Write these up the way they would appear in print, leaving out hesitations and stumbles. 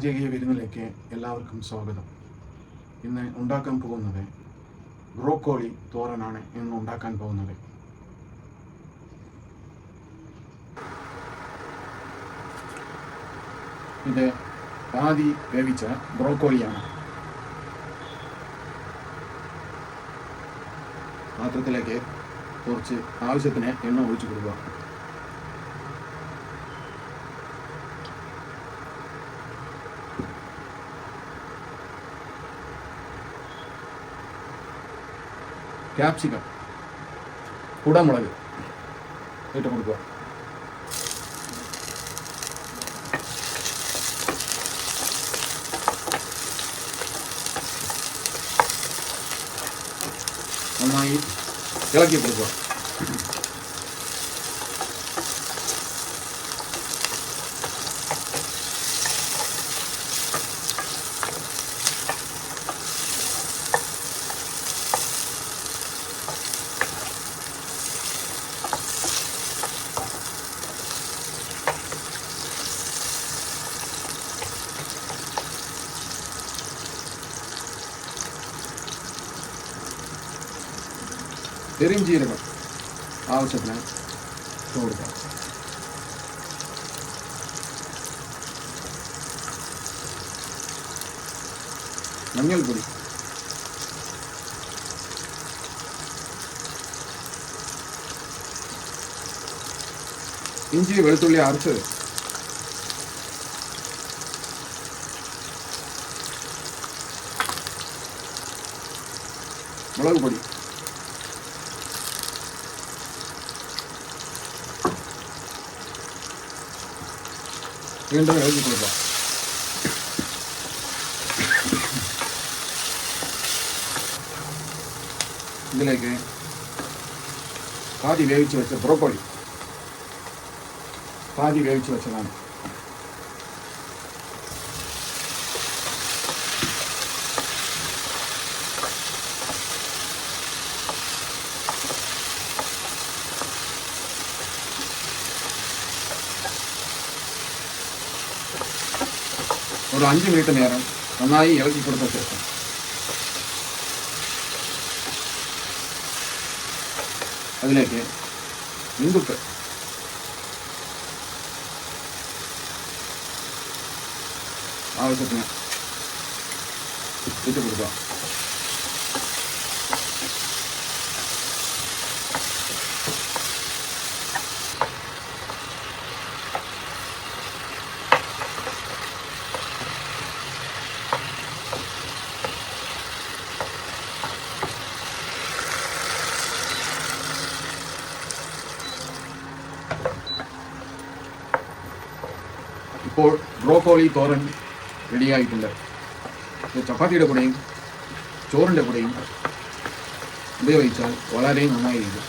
രാജകീയ വിരുന്നിലേക്ക് എല്ലാവർക്കും സ്വാഗതം. ഇന്ന് ഉണ്ടാക്കാൻ പോകുന്നത് ബ്രോക്കോളി തോരനാണ്. ഇന്ന് ഉണ്ടാക്കാൻ പോകുന്നത് ഇത് പാതി വേവിച്ച ബ്രോക്കോളിയാണ്. പാത്രത്തിലേക്ക് കുറച്ച് ആവശ്യത്തിന് എണ്ണ ഒഴിച്ചു കൊടുക്കുക. ക്യാപ്സിക്കം, കുടമുളക് ഇട്ട് കൊടുക്കുക. നന്നായി ഇളക്കി കൊടുക്കുക. പെരുംജീരകം ആവശ്യത്തിന് ഇട്ട് കൊടുക്കാം. മഞ്ഞൾപ്പൊടി, ഇഞ്ചി വെളുത്തുള്ളി അരച്ചത്, മുളക് പൊടി, വീണ്ടും ഇളക്കി കൊടുക്കുക. ഇതിലേക്ക് പാതി വേവിച്ച് വെച്ച ബ്രോക്കോളി പാതി വേവിച്ച് വെച്ചതാണ്. ഒരു 5 മിനിറ്റ് നേരം നന്നായി ഇളക്കി കൊടുത്ത ശേഷം അതിലേക്ക് ഇന്ദുപ്പ്, ആവശ്യത്തിന് ഇട്ട് കൊടുക്കുക. ഇപ്പോൾ ബ്രോക്കോളി തോരൻ റെഡിയായിട്ടുണ്ട്. ചപ്പാത്തിയുടെ കൂടെയും ചോറിൻ്റെ കൂടെയും ഉപയോഗിച്ചാൽ വളരെ നന്നായിരിക്കും.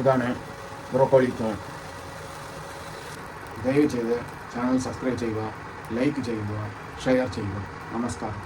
ഇതാണ് ബ്രോക്കോളി തോരൻ. ദയവ് ചെയ്ത് ചാനൽ സബ്സ്ക്രൈബ് ചെയ്യുക, ലൈക്ക് ചെയ്യുക, ഷെയർ ചെയ്യുക. നമസ്കാരം.